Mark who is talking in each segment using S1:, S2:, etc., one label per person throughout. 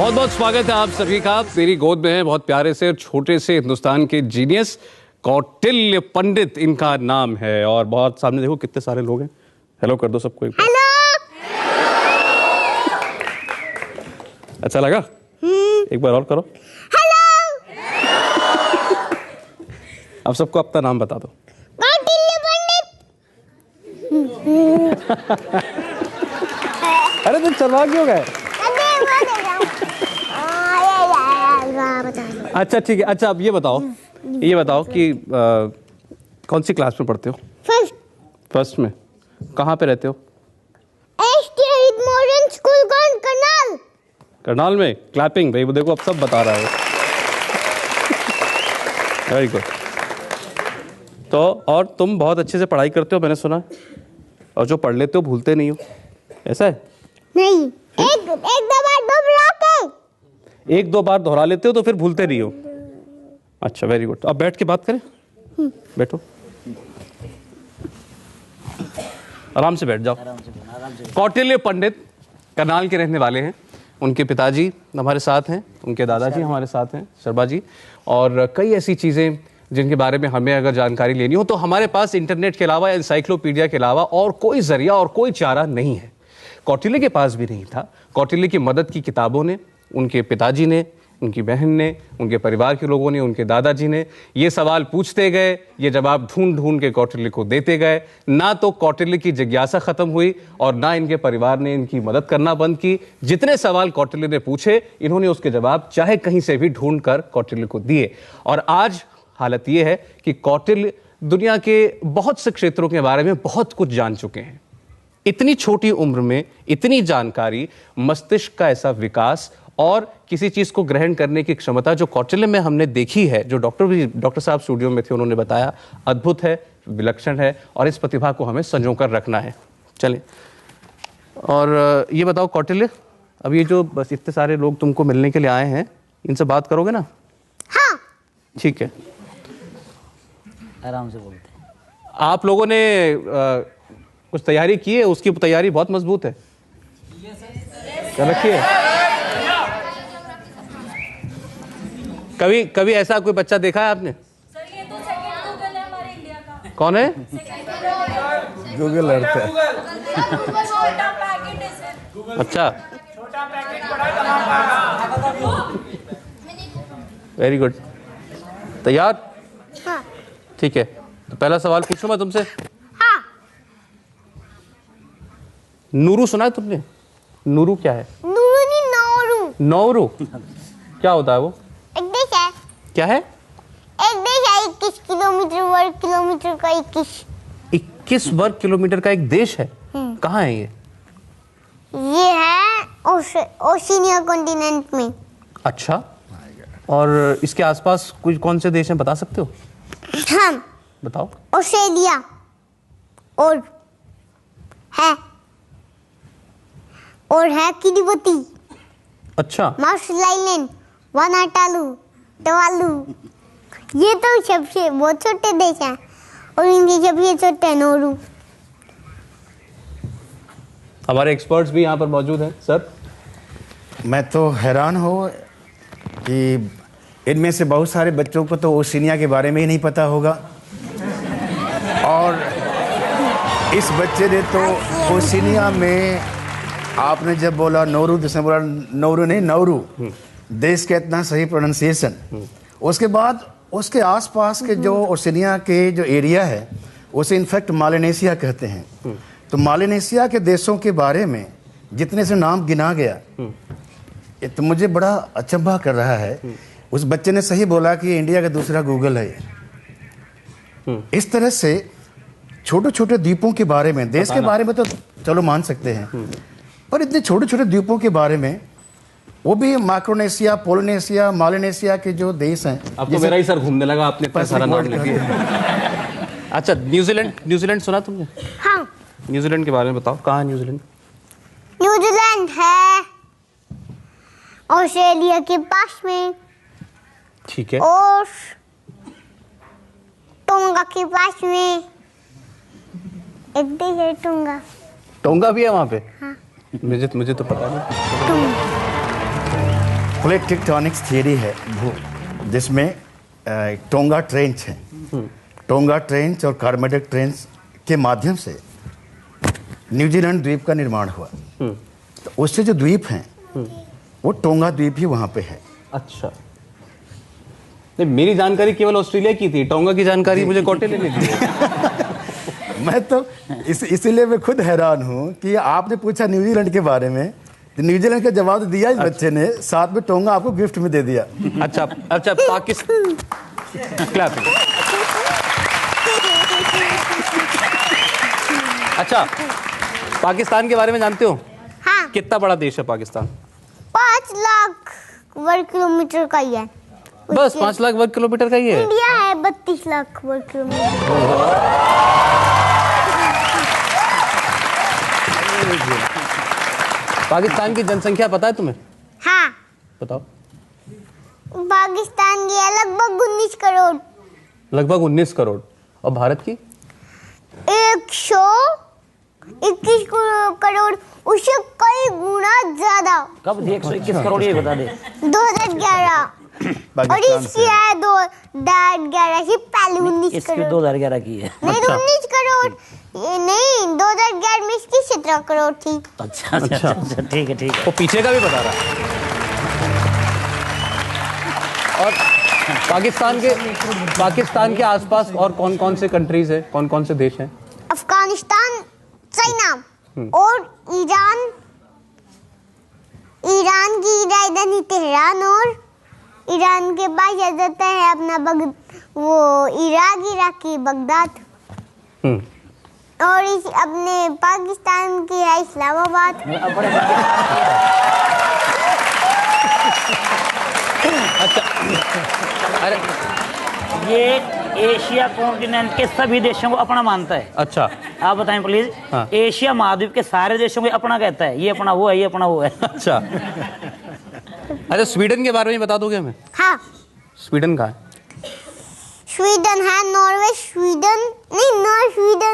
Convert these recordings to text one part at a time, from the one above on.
S1: बहुत बहुत स्वागत है आप सभी का। मेरी गोद में है बहुत प्यारे से छोटे से हिंदुस्तान के जीनियस कौटिल्य पंडित इनका नाम है। और बहुत सामने देखो कितने सारे लोग हैं। हेलो कर दो सबको एक बार। अच्छा लगा? एक बार और करो। हेलो। अब सबको अपना नाम बता दो।
S2: कौटिल्य पंडित।
S1: अरे तुम शर्मा क्यों गए? अच्छा ठीक है। अच्छा अब ये बताओ कि कौन सी क्लास में पढ़ते हो? फर्स्ट में। कहाँ पे रहते हो?
S2: Modern school Karnal.
S1: करनाल में। क्लैपिंग भाई, वो देखो अब सब बता रहा है। Very good. तो और तुम बहुत अच्छे से पढ़ाई करते हो मैंने सुना, और जो पढ़ लेते हो भूलते नहीं हो, ऐसा है? नहीं, एक दो बार दोहरा लेते हो तो फिर भूलते नहीं हो। अच्छा वेरी गुड। अब बैठ के बात करें। बैठो, आराम से बैठ जाओ। कौटिल्य पंडित करनाल के रहने वाले हैं। उनके पिताजी हमारे साथ हैं, उनके दादाजी हमारे साथ हैं, शर्मा जी। और कई ऐसी चीज़ें जिनके बारे में हमें अगर जानकारी लेनी हो तो हमारे पास इंटरनेट के अलावा, एनसाइक्लोपीडिया के अलावा और कोई जरिया और कोई चारा नहीं है। कौटिल्य के पास भी नहीं था। कौटिल्य की मदद की किताबों ने, उनके पिताजी ने, उनकी बहन ने, उनके परिवार के लोगों ने, उनके दादाजी ने ये सवाल पूछते गए, ये जवाब ढूंढ ढूंढ के कौटिल्य को देते गए। ना तो कौटिल्य की जिज्ञासा खत्म हुई और ना इनके परिवार ने इनकी मदद करना बंद की। जितने सवाल कौटिल्य ने पूछे, इन्होंने उसके जवाब चाहे कहीं से भी ढूंढ कर कौटिल्य को दिए। और आज हालत यह है कि कौटिल्य दुनिया के बहुत से क्षेत्रों के बारे में बहुत कुछ जान चुके हैं। इतनी छोटी उम्र में इतनी जानकारी, मस्तिष्क का ऐसा विकास और किसी चीज को ग्रहण करने की क्षमता जो कौटिल्य में हमने देखी है, जो डॉक्टर साहब स्टूडियो में थे उन्होंने बताया, अद्भुत है, विलक्षण है। और इस प्रतिभा को हमें संजो कर रखना है। चलें, और ये बताओ कौटिल्य, अब ये जो बस इतने सारे लोग तुमको मिलने के लिए आए हैं, इनसे बात करोगे ना? हाँ ठीक है,
S3: आराम से बोलते हैं।
S1: आप लोगों ने कुछ तैयारी की है? उसकी तैयारी बहुत मजबूत है। क्या रखी है? कभी ऐसा कोई बच्चा देखा है आपने?
S4: सर ये तो सेकंड गूगल है हमारे इंडिया का।
S1: कौन है?
S5: गूगल अर्थ है।
S4: छोटा पैकेट है सर।
S1: अच्छा, वेरी गुड। तैयार?
S2: हाँ।
S1: ठीक है, तो पहला सवाल पूछूं मैं तुमसे।
S2: हाँ।
S1: नूरू सुना है तुमने? नूरू क्या है?
S2: नूरू नहीं, नौरू।
S1: नौरू क्या होता है? वो
S2: एक देश है।
S1: क्या है?
S2: एक देश है, 21 किलोमीटर वर्ग किलोमीटर का।
S1: 21 वर्ग किलोमीटर का एक देश है। कहाँ है ये?
S2: ये है ओशिनिया कॉन्टिनेंट में।
S1: अच्छा, और इसके आसपास कुछ कौन से देश हैं बता सकते हो?
S2: हम
S1: बताओ।
S2: ऑस्ट्रेलिया और है किरिबती।
S1: अच्छा,
S2: मार्शल आइलैंड, वानाटालू, टवालू। ये तो सबसे बहुत छोटे देश हैं और इनके सबसे छोटे नौरू।
S1: हमारे एक्सपर्ट्स भी यहाँ पर मौजूद हैं। सर,
S5: मैं तो हैरान हूँ कि इनमें से बहुत सारे बच्चों को तो ओशिनिया के बारे में ही नहीं पता होगा, और इस बच्चे ने तो ओशिनिया में, आपने जब बोला नौरू, जिसने बोला नौरू नहीं नौरू, देश का इतना सही प्रोनाउंसिएशन। उसके बाद उसके आसपास के जो ओशिनिया के जो एरिया है उसे इनफैक्ट मालिनेशिया कहते हैं। तो मालिनेशिया के देशों के बारे में जितने से नाम गिना गया, ये तो मुझे बड़ा अचंभा कर रहा है। उस बच्चे ने सही बोला कि इंडिया का दूसरा गूगल है। इस तरह से छोटे छोटे द्वीपों के बारे में, देश के बारे में तो चलो मान सकते हैं, पर इतने छोटे छोटे द्वीपों के बारे में, वो भी माइक्रोनेशिया, पोलिनेशिया, मालिनेशिया के जो देश हैं।
S1: अब तो मेरा ही सर घूमने लगा, आपने इतना सारा नाम ले दिया। अच्छा, न्यूजीलैंड सुना तुमने?
S2: हाँ।
S1: न्यूजीलैंड के बारे में बताओ, कहाँ है न्यूजीलैंड?
S2: न्यूजीलैंड है ऑस्ट्रेलिया के पास में।
S1: ठीक है।
S2: और टोंगा के पास में एक देश है, टोंगा।
S1: टोंगा भी है वहाँ पे?
S2: हाँ।
S1: मुझे तो पता नहीं।
S5: प्लेट टेक्टोनिक्स थियरी है जिसमें टोंगा ट्रेंच है। टोंगा ट्रेंच और कार्मेडिक ट्रेंच के माध्यम से न्यूजीलैंड द्वीप का निर्माण हुआ। तो उससे जो द्वीप हैं वो टोंगा द्वीप ही वहाँ पे है।
S1: अच्छा, नहीं मेरी जानकारी केवल ऑस्ट्रेलिया की थी, टोंगा की जानकारी मुझे कौटिल्य ने दी।
S5: मैं तो इसीलिए मैं खुद हैरान हूँ कि आपने पूछा न्यूजीलैंड के बारे में, तो न्यूजीलैंड का जवाब तो दिया इस बच्चे ने, साथ में टोंगा आपको गिफ्ट में दे दिया।
S1: अच्छा अच्छा, पाकिस्तान क्लैपिंग। अच्छा, पाकिस्तान के बारे में जानते हो?
S2: हाँ।
S1: कितना बड़ा देश है पाकिस्तान?
S2: 5 लाख वर्ग किलोमीटर का ही है।
S1: बस 5 लाख वर्ग किलोमीटर का ही है।
S2: इंडिया है 32 लाख वर्ग किलोमीटर।
S1: पाकिस्तान की जनसंख्या पता है तुम्हें?
S2: हाँ,
S1: बताओ।
S2: पाकिस्तान की है लगभग 19 करोड़।
S1: लगभग 19 करोड़। और भारत की?
S2: 121 करोड़, उससे कई गुना ज्यादा।
S3: कब 121 करोड़ ये बता दे।
S2: 2011 और इसकी है 2011 से पहले 19
S3: इसकी
S2: करोड़।
S3: 2011 की है।
S2: नहीं, 19 करोड़ ये नहीं, 2011 में इसकी 17 करोड़ थी।
S3: अच्छा अच्छा अच्छा, ठीक है ठीक है।
S1: वो पीछे का भी बता रहा है। और पाकिस्तान के आसपास और कौन कौन से कंट्रीज है, कौन कौन से देश हैं?
S2: अफगानिस्तान, चाइना और ईरान की राजधानी तेहरान, और ईरान के पास जाता है अपना वो इराक की बगदाद, और इस अपने पाकिस्तान की है इस्लामाबाद।
S1: अच्छा, अरे
S3: ये एशिया कॉन्टिनेंट के सभी देशों को अपना मानता है।
S1: अच्छा,
S3: आप बताएं प्लीज।
S1: हाँ।
S3: एशिया महाद्वीप के सारे देशों को अपना कहता है, ये अपना वो है, ये अपना वो है।
S1: अच्छा। अरे स्वीडन के बारे में बता दोगे हमें?
S2: हाँ,
S1: स्वीडन कहाँ है?
S2: स्वीडन है, नॉर्वे, स्वीडन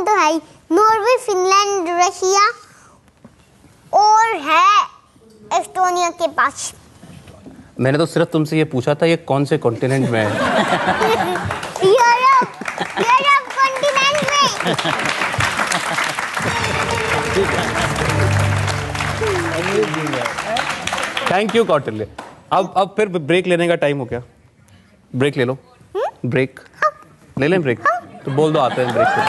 S2: तो है ही, नॉर्वे, फिनलैंड, रशिया और है एस्टोनिया के पास।
S1: मैंने तो सिर्फ तुमसे ये पूछा था ये कौन से कॉन्टिनेंट में है।
S2: यूरोप कॉन्टिनेंट में।
S1: Thank you Kautilya. अब फिर ब्रेक लेने का टाइम हो गया। ब्रेक ले लो। ब्रेक ले लें? ब्रेक तो बोल दो, आते हैं ब्रेक पे।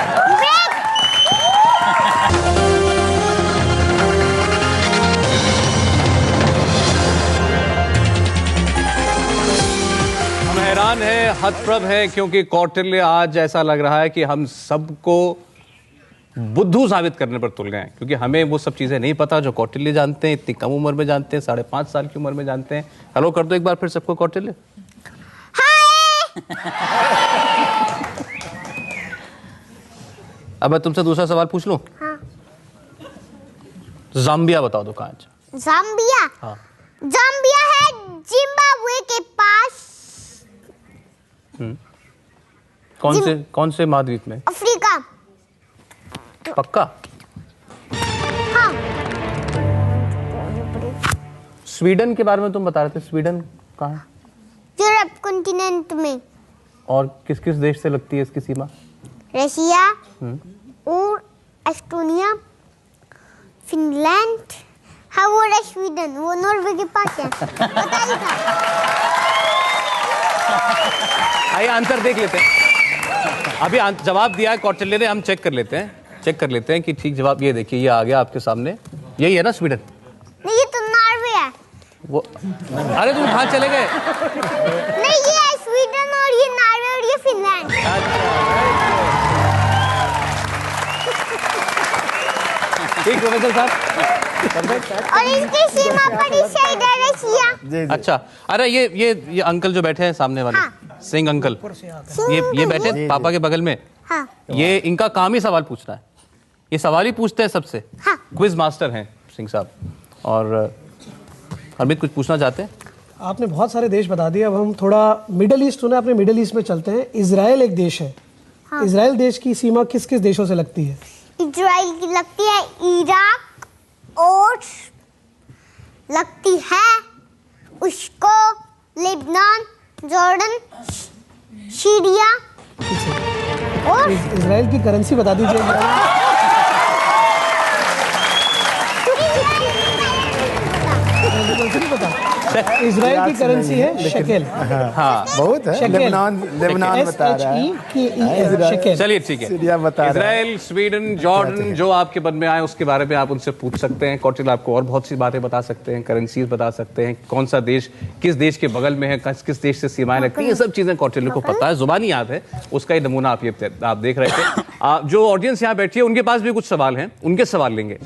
S1: हम हैरान है, हतप्रभ है, क्योंकि कौटिल्य आज ऐसा लग रहा है कि हम सबको बुद्धू साबित करने पर तुल गए हैं, क्योंकि हमें वो सब चीजें नहीं पता जो कौटिल्य जानते हैं, इतनी कम उम्र में जानते हैं, 5.5 साल की उम्र में जानते हैं। हेलो कर दो एक बार फिर सबको कौटिल्य। अब मैं तुमसे दूसरा सवाल पूछ लूं?
S2: हाँ।
S1: जाम्बिया बताओ दो कहाँ है?
S2: जाम्बिया?
S1: हाँ।
S2: जाम्बिया है जिम्बाब्वे के पास।
S1: कौन से महाद्वीप में?
S2: अफ्रीका।
S1: पक्का?
S2: हाँ।
S1: स्वीडन के बारे में तुम बता रहे थे, स्वीडन कहाँ है?
S2: यूरोप कॉन्टिनेंट में।
S1: और किस किस देश से लगती है इसकी सीमा?
S2: रशिया और एस्टोनिया, फिनलैंड। हाँ, वो है स्वीडन, वो नॉर्वे के पास है। पता ही था।
S1: आइए आंसर देख लेते हैं। अभी जवाब दिया है कौटिल्य ने, हम चेक कर लेते हैं कि ठीक जवाब। ये देखिए, ये आ गया आपके सामने, यही है ना स्वीडन?
S2: नहीं, ये तो नॉर्वे है।
S1: वो अरे तुम कहाँ चले गए?
S2: नहीं, ये है स्वीडन और ये नॉर्वे और ये फिनलैंड।
S1: ठीक प्रोफेसर साहब।
S2: और इसकी सीमा पर ही शहीद है रशिया।
S1: अच्छा, अरे ये अंकल जो बैठे हैं सामने वाले,
S2: हाँ।
S1: सिंह अंकल, ये बैठे हैं पापा के बगल में।
S2: हाँ।
S1: ये इनका काम ही सवाल पूछना है, ये सवाल ही पूछते हैं सबसे।
S2: हाँ।
S1: क्विज मास्टर हैं सिंह साहब। और हरमीत कुछ पूछना चाहते हैं?
S6: आपने बहुत सारे देश बता दिए, अब हम थोड़ा मिडिल ईस्ट सुना, अपने मिडिल ईस्ट में चलते हैं। इजराइल एक देश है।
S2: हाँ।
S6: इजराइल देश की सीमा किस किस देशों से लगती है?
S2: इजराइल की लगती है इराक और लगती है उसको लेबनान, जॉर्डन, सीरिया और
S6: इजराइल की करेंसी बता दीजिए। नहीं पता। इजराइल की करेंसी है शेकेल।
S1: हाँ
S5: बहुत है।
S6: शेकेल।
S5: लेबनान बता रहा है।
S6: शेकेल।
S1: चलिए ठीक है।
S5: सीरिया बता रहा है।
S1: इजराइल, स्वीडन, जॉर्डन, जो आपके मन में आए उसके बारे में आप उनसे पूछ सकते हैं। कौटिल्य आपको और बहुत सी बातें बता सकते हैं, करेंसीज बता सकते हैं, कौन सा देश किस देश के बगल में है, किस देश से सीमाएं लगती हैं, ये सब चीजें कौटिल्य को पता है, जुबानी याद है। उसका ही नमूना आप देख रहे थे। जो ऑडियंस यहाँ बैठी है उनके पास भी कुछ सवाल हैं, उनके सवाल लेंगे।